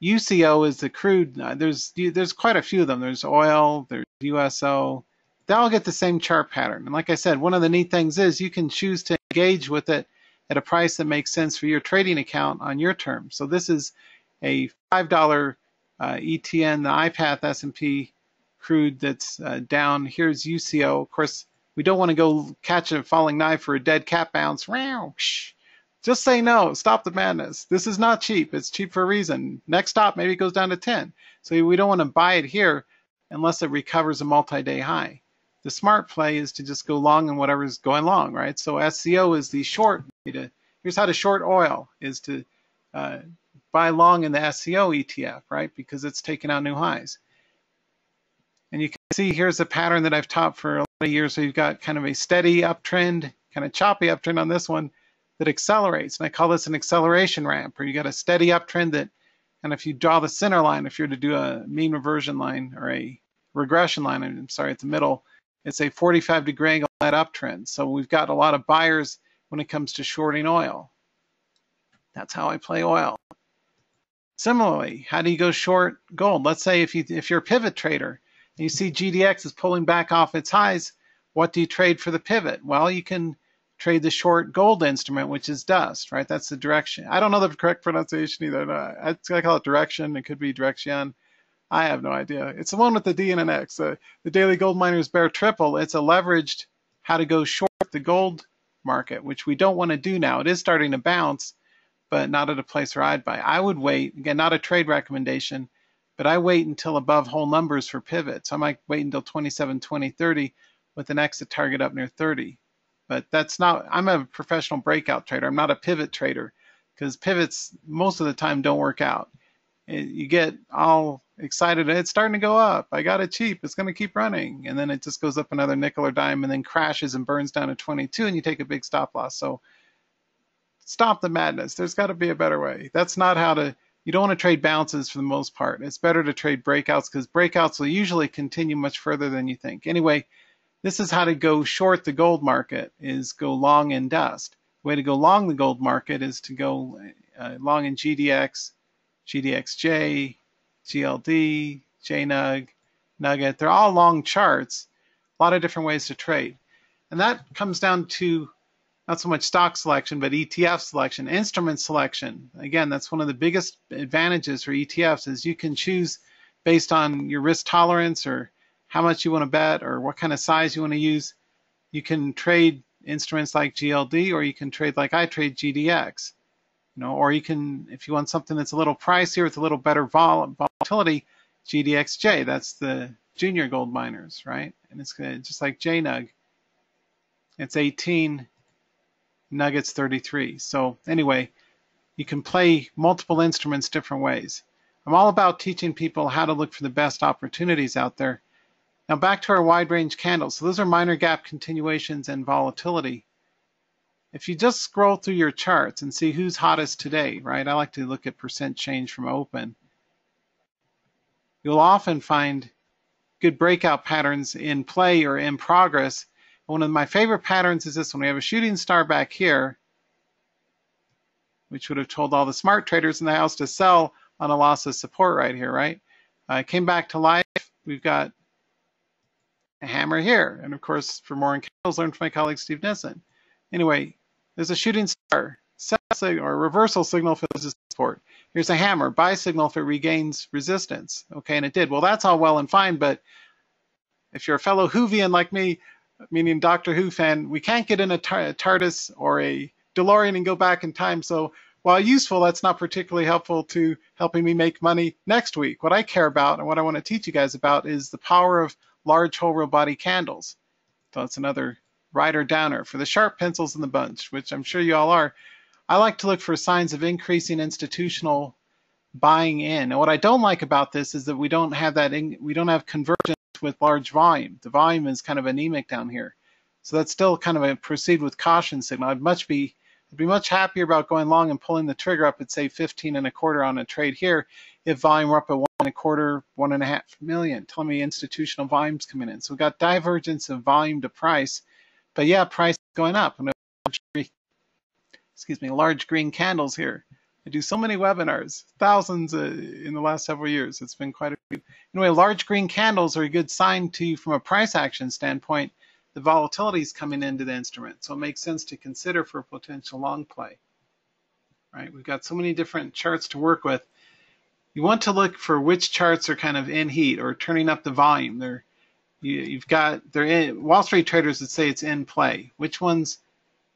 UCO is the crude. There's quite a few of them. There's oil, there's USO. They all get the same chart pattern. And like I said, one of the neat things is you can choose to engage with it at a price that makes sense for your trading account on your terms. So this is a $5 ETN, the IPATH S&P crude that's down. Here's UCO. Of course, we don't want to go catch a falling knife for a dead cat bounce. Just say no. Stop the madness. This is not cheap. It's cheap for a reason. Next stop, maybe it goes down to 10. So we don't want to buy it here unless it recovers a multi-day high. The smart play is to just go long in whatever's going long, right? So SCO is the short. Here's how to short oil, is to buy long in the SCO ETF, right? Because it's taking out new highs. And you can see here's a pattern that I've taught for a lot of years. So you've got kind of a steady uptrend, kind of choppy uptrend on this one that accelerates. And I call this an acceleration ramp, where you got a steady uptrend that, and if you draw the center line, if you're to do a mean reversion line or a regression line, I'm sorry, at the middle, it's a 45-degree angle net uptrend. So we've got a lot of buyers when it comes to shorting oil. That's how I play oil. Similarly, how do you go short gold? Let's say if you're a pivot trader and you see GDX is pulling back off its highs, what do you trade for the pivot? Well, you can trade the short gold instrument, which is dust, right? That's the direction. I don't know the correct pronunciation either. No, I call it direction. It could be direction. I have no idea. It's the one with the D and an X. The Daily Gold Miners Bear Triple. It's a leveraged how to go short the gold market, which we don't want to do now. It is starting to bounce, but not at a place where I'd buy. I would wait. Again, not a trade recommendation, but I wait until above whole numbers for pivots. I might wait until 27, 20, 30 with an exit target up near 30. But that's not, I'm a professional breakout trader. I'm not a pivot trader because pivots most of the time don't work out. You get all excited. It's starting to go up. I got it cheap. It's going to keep running. And then it just goes up another nickel or dime and then crashes and burns down to 22 and you take a big stop loss. So stop the madness. There's got to be a better way. That's not how to, you don't want to trade bounces for the most part. It's better to trade breakouts because breakouts will usually continue much further than you think. Anyway, this is how to go short the gold market, is go long in dust. The way to go long the gold market is to go long in GDX, GDXJ, GLD, JNUG, Nugget. They're all long charts, a lot of different ways to trade. And that comes down to not so much stock selection, but ETF selection, instrument selection. Again, that's one of the biggest advantages for ETFs is you can choose based on your risk tolerance or how much you want to bet or what kind of size you want to use. You can trade instruments like GLD or you can trade like I trade GDX. Or you can, if you want something that's a little pricier with a little better volatility, GDXJ, that's the junior gold miners, right? And it's just like JNUG. It's 18, Nuggets 33. So anyway, you can play multiple instruments different ways. I'm all about teaching people how to look for the best opportunities out there. Now back to our wide range candles. So those are minor gap continuations and volatility. If you just scroll through your charts and see who's hottest today, right? I like to look at percent change from open. You'll often find good breakout patterns in play or in progress. One of my favorite patterns is this one. We have a shooting star back here, which would have told all the smart traders in the house to sell on a loss of support right here, right? Came back to life. We've got a hammer here. And of course, for more on candles, learn from my colleague Steve Nissen. Anyway, there's a shooting star, sell signal or reversal signal for the support. Here's a hammer, buy signal if it regains resistance. Okay, and it did. Well, that's all well and fine, but if you're a fellow Whovian like me, meaning Doctor Who fan, we can't get in a TARDIS or a DeLorean and go back in time. So while useful, that's not particularly helpful to helping me make money next week. What I care about and what I want to teach you guys about is the power of large whole real body candles. So it's another rider downer for the sharp pencils in the bunch, which I'm sure you all are. I like to look for signs of increasing institutional buying in. And what I don't like about this is that we don't have that. We don't have convergence with large volume. The volume is kind of anemic down here, so that's still kind of a proceed with caution signal. I'd be much happier about going long and pulling the trigger up at say 15 and a quarter on a trade here if volume were up at 1 1/4, 1.5 million, telling me institutional volumes coming in. So we've got divergence of volume to price. But yeah, price is going up. And large green candles here. I do so many webinars, thousands in the last several years. It's been quite a few. Anyway, large green candles are a good sign to you from a price action standpoint. The volatility is coming into the instrument, so it makes sense to consider for a potential long play. Right? We've got so many different charts to work with. You want to look for which charts are kind of in heat or turning up the volume. Wall Street traders would say it's in play. Which ones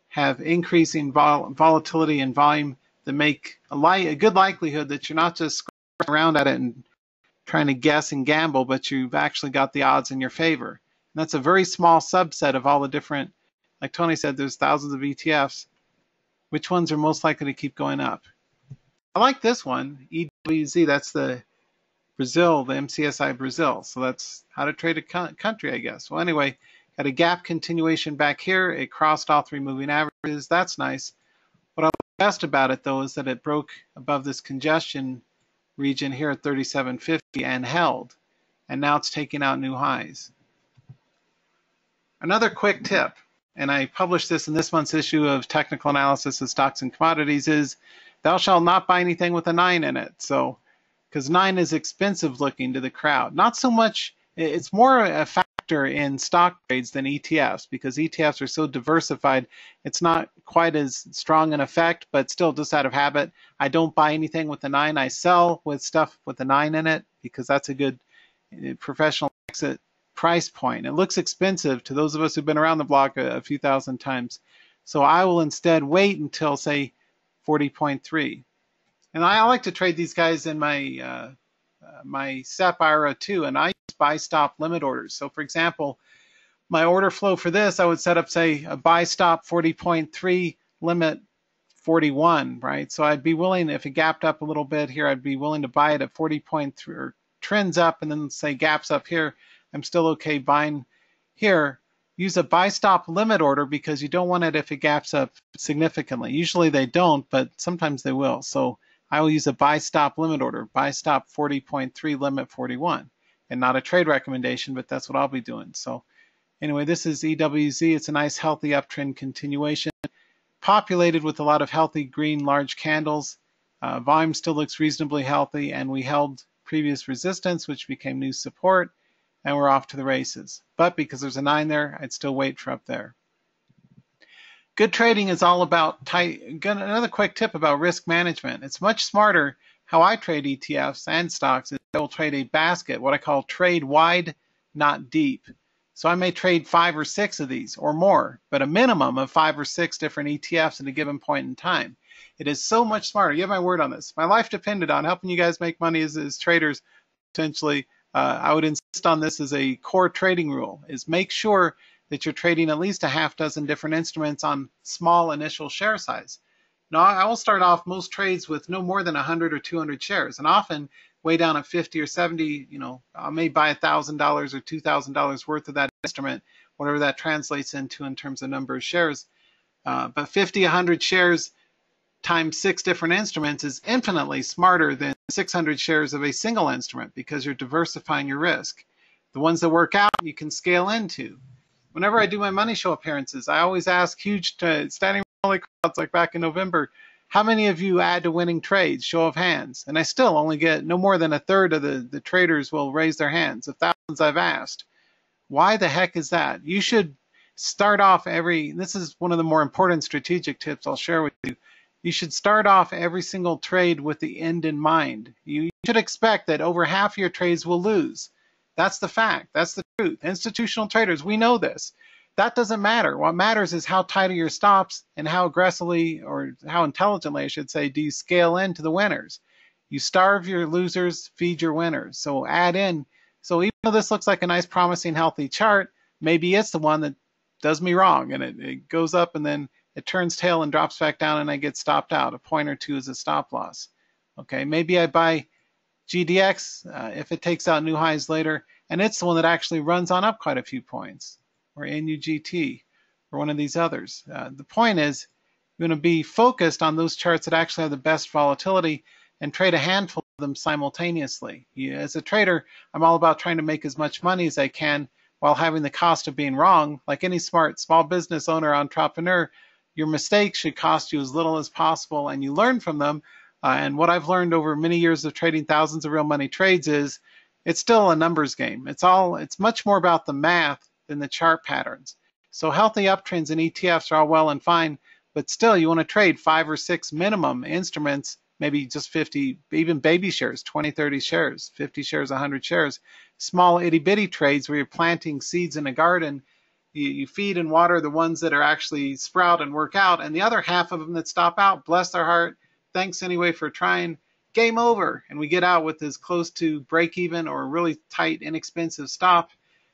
have increasing volatility and volume that make a good likelihood that you're not just scrolling around at it and trying to guess and gamble, but you've actually got the odds in your favor. And that's a very small subset of all the different, like Tony said, there's thousands of ETFs. Which ones are most likely to keep going up? I like this one, EWZ. That's the Brazil, the MCSI Brazil. So that's how to trade a country, I guess. Well, anyway, got a gap continuation back here. It crossed all 3 moving averages. That's nice. What I like best about it, though, is that it broke above this congestion region here at 37.50 and held. and now it's taking out new highs. Another quick tip, and I published this in this month's issue of Technical Analysis of Stocks and Commodities, is thou shalt not buy anything with a 9 in it. So, because 9 is expensive looking to the crowd. Not so much, it's more a factor in stock trades than ETFs, because ETFs are so diversified, it's not quite as strong an effect, but still just out of habit, I don't buy anything with a 9. I sell with stuff with a 9 in it, because that's a good professional exit price point. It looks expensive to those of us who've been around the block a few thousand times. So I will instead wait until, say, 40.3. And I like to trade these guys in my my SEP IRA too, and I use buy stop limit orders. So for example, my order flow for this, I would set up, say, a buy stop 40.3, limit 41, right? So I'd be willing, if it gapped up a little bit here, I'd be willing to buy it at 40.3, or trends up and then say gaps up here. I'm still okay buying here. Use a buy stop limit order because you don't want it if it gaps up significantly. Usually they don't, but sometimes they will. So I will use a buy stop limit order, buy stop 40.3, limit 41. And not a trade recommendation, but that's what I'll be doing. So anyway, this is EWZ. It's a nice healthy uptrend continuation, populated with a lot of healthy green large candles. Volume still looks reasonably healthy, and we held previous resistance, which became new support, and we're off to the races. But because there's a 9 there, I'd still wait for up there. Good trading is all about another quick tip about risk management. It's much smarter how I trade ETFs and stocks. I will trade a basket, what I call trade wide, not deep. So I may trade 5 or 6 of these or more, but a minimum of 5 or 6 different ETFs at a given point in time. It is so much smarter. You have my word on this. My life depended on helping you guys make money as traders. Potentially, I would insist on this as a core trading rule, is make sure that you're trading at least a half dozen different instruments on small initial share size. Now, I will start off most trades with no more than 100 or 200 shares, and often way down at 50 or 70, I may buy $1,000 or $2,000 worth of that instrument, whatever that translates into in terms of number of shares. But 50, 100 shares times 6 different instruments is infinitely smarter than 600 shares of a single instrument because you're diversifying your risk. The ones that work out, you can scale into. Whenever I do my money show appearances, I always ask huge standing room crowds, like back in November, how many of you add to winning trades? Show of hands. And I still only get no more than a third of the traders will raise their hands. Of thousands I've asked. Why the heck is that? You should start off this is one of the more important strategic tips I'll share with you. You should start off every single trade with the end in mind. You should expect that over half your trades will lose. That's the fact. That's the truth. Institutional traders, we know this. That doesn't matter. What matters is how tight are your stops and how aggressively, or how intelligently, I should say, do you scale into the winners. You starve your losers, feed your winners. So add in. So even though this looks like a nice, promising, healthy chart, maybe it's the one that does me wrong, and it goes up and then it turns tail and drops back down and I get stopped out. A point or two is a stop loss. Okay, maybe I buy GDX if it takes out new highs later, and it's the one that actually runs on up quite a few points, or NUGT, or one of these others. The point is, you're going to be focused on those charts that actually have the best volatility and trade a handful of them simultaneously. As a trader, I'm all about trying to make as much money as I can while having the cost of being wrong. Like any smart small business owner, entrepreneur, your mistakes should cost you as little as possible, and you learn from them. And what I've learned over many years of trading thousands of real money trades is it's still a numbers game. It's much more about the math than the chart patterns. So healthy uptrends in ETFs are all well and fine, but still you want to trade 5 or 6 minimum instruments, maybe just 50, even baby shares, 20, 30 shares, 50 shares, 100 shares, small itty bitty trades where you're planting seeds in a garden. You feed and water the ones that are actually sprout and work out, and the other half of them that stop out, bless their heart, thanks anyway for trying, game over. And we get out with as close to break even or a really tight, inexpensive stop.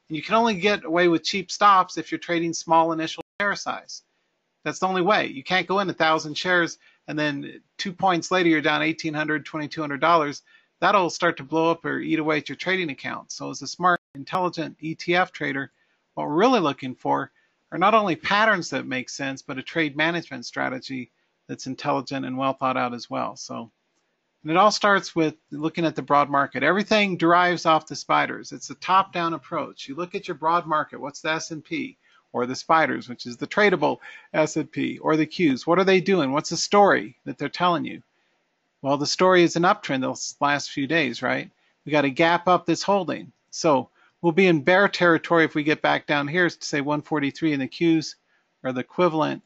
And you can only get away with cheap stops if you're trading small initial share size. That's the only way. You can't go in 1,000 shares and then 2 points later you're down $1,800, $2,200. That'll start to blow up or eat away at your trading account. So as a smart, intelligent ETF trader, what we're really looking for are not only patterns that make sense, but a trade management strategy that's intelligent and well thought out as well. So And it all starts with looking at the broad market. Everything derives off the spiders. It's a top-down approach. You look at your broad market. What's the S&P? Or the spiders, which is the tradable S&P, or the Qs. What are they doing? What's the story that they're telling you? Well, the story is an uptrend those last few days, right? We got to gap up this holding. So we'll be in bear territory if we get back down here to say 143 in the Qs, or the equivalent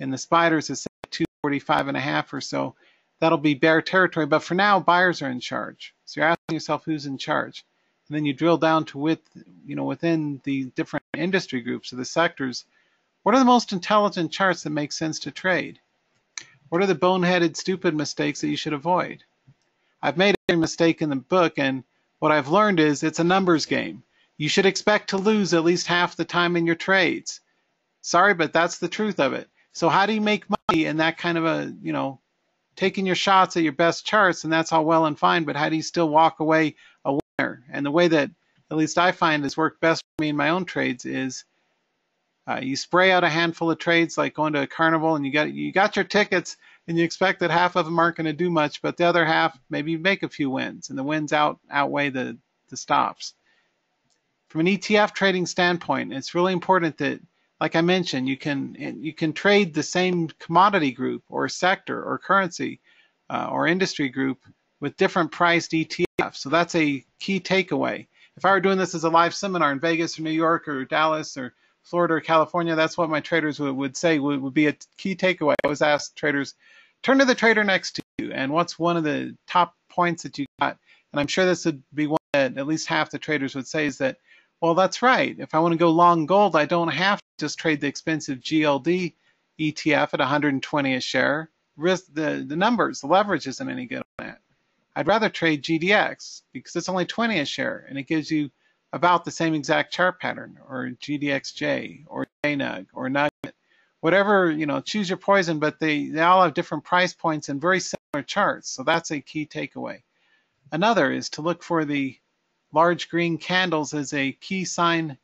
in the spiders is say 245.5 or so. That'll be bear territory. But for now, buyers are in charge. So you're asking yourself who's in charge. And then you drill down to within the different industry groups or the sectors, what are the most intelligent charts that make sense to trade? What are the boneheaded, stupid mistakes that you should avoid? I've made every mistake in the book, and what I've learned is it's a numbers game. You should expect to lose at least half the time in your trades. Sorry, but that's the truth of it. So how do you make money in that kind of a, taking your shots at your best charts, and that's all well and fine, but how do you still walk away a winner? And the way that at least I find has worked best for me in my own trades is you spray out a handful of trades, like going to a carnival, and you got your tickets, and you expect that half of them aren't going to do much, but the other half, maybe you make a few wins, and the wins outweigh the stops. From an ETF trading standpoint, it's really important that, like I mentioned, you can trade the same commodity group or sector or currency or industry group with different priced ETFs. So that's a key takeaway. If I were doing this as a live seminar in Vegas or New York or Dallas or Florida or California, that's what my traders would say would be a key takeaway. I always ask traders, turn to the trader next to you, and what's one of the top points that you got? And I'm sure this would be one that at least half the traders would say is that, well, that's right. If I want to go long gold, I don't have to just trade the expensive GLD ETF at 120 a share. Risk the numbers, the leverage isn't any good on that. I'd rather trade GDX because it's only 20 a share, and it gives you about the same exact chart pattern, or GDXJ, or JNUG, or Nugget, whatever, choose your poison, but they all have different price points and very similar charts, so that's a key takeaway. Another is to look for the large green candles as a key sign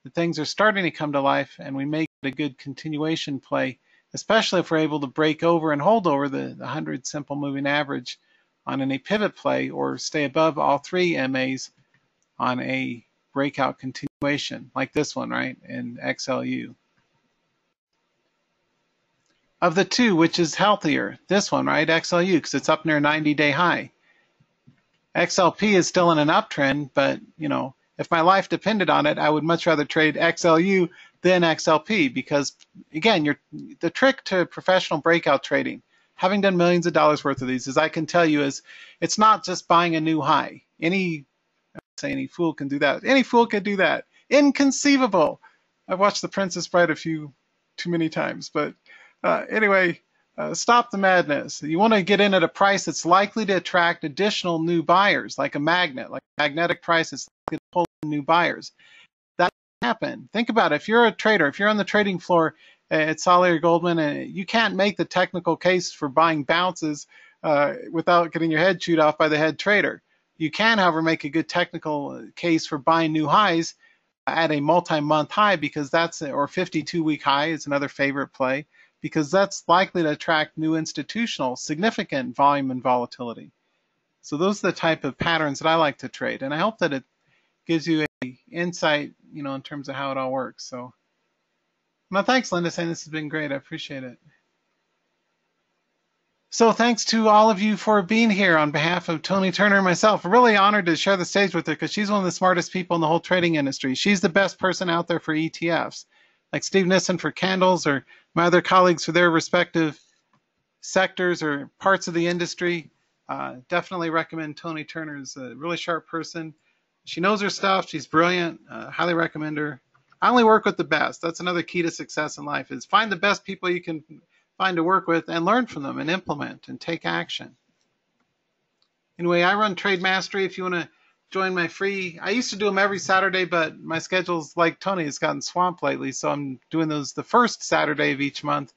that things are starting to come to life, and we make it a good continuation play, especially if we're able to break over and hold over the 100 simple moving average on a pivot play, or stay above all three MAs on a breakout continuation, like this one, right, in XLU. Of the two, which is healthier? This one, right, XLU, because it's up near a 90-day high. XLP is still in an uptrend, but, if my life depended on it, I would much rather trade XLU than XLP, because, again, the trick to professional breakout trading, having done millions of dollars worth of these, as I can tell you, is it's not just buying a new high. Any fool can do that. Any fool can do that. Inconceivable. I've watched The Princess Bride too many times, but anyway, stop the madness. You want to get in at a price that's likely to attract additional new buyers, like a magnet, like a magnetic price that's likely to pull in new buyers. That can happen. Think about it. If you're a trader, if you're on the trading floor at Solly or Goldman, and you can't make the technical case for buying bounces without getting your head chewed off by the head trader. You can, however, make a good technical case for buying new highs at a multi-month high, because or 52-week high is another favorite play, because that's likely to attract new institutional significant volume and volatility. So those are the type of patterns that I like to trade, and I hope that it gives you an insight, in terms of how it all works. So, well, thanks, Linda, saying this has been great. I appreciate it. So thanks to all of you for being here on behalf of Toni Turner and myself. I'm really honored to share the stage with her, because she's one of the smartest people in the whole trading industry. She's the best person out there for ETFs, like Steve Nissen for candles, or my other colleagues for their respective sectors or parts of the industry. Definitely recommend Toni Turner. Is a really sharp person. She knows her stuff. She's brilliant. Highly recommend her. I only work with the best. That's another key to success in life, is find the best people you can find to work with and learn from them and implement and take action. Anyway, I run Trade Mastery. If you want to join my free, I used to do them every Saturday, but my schedule's like Tony, has gotten swamped lately, so I'm doing those the first Saturday of each month.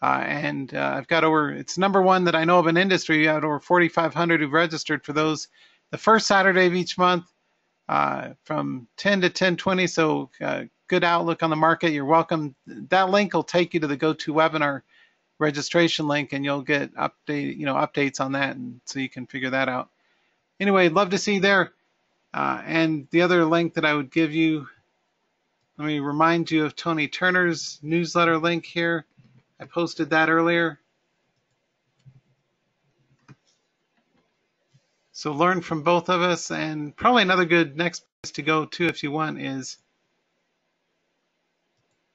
I've got it's number one that I know of in industry. I had over 4,500 who've registered for those the first Saturday of each month from 10 to 10:20, so good outlook on the market. You're welcome. That link will take you to the GoToWebinar registration link, and you'll get updates on that, and so you can figure that out. Anyway, love to see you there. And the other link that I would give you, let me remind you of Toni Turner's newsletter link here. I posted that earlier. So learn from both of us, and probably another good next place to go to if you want is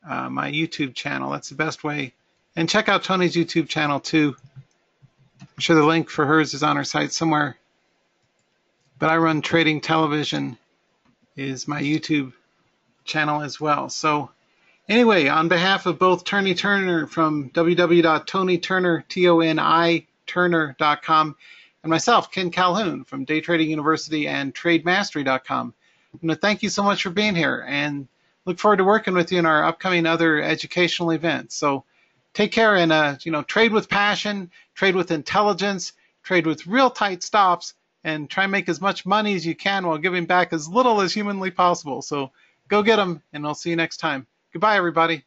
my YouTube channel. That's the best way. And check out Toni's YouTube channel too. I'm sure the link for hers is on her site somewhere. But I Run Trading Television is my YouTube channel as well. So anyway, on behalf of both Toni Turner from www.toniturner.com and myself, Ken Calhoun from Day Trading University and TradeMastery.com, I'm going to thank you so much for being here and look forward to working with you in our upcoming other educational events. So take care and trade with passion, trade with intelligence, trade with real tight stops, and try and make as much money as you can while giving back as little as humanly possible. So go get them, and I'll see you next time. Goodbye, everybody.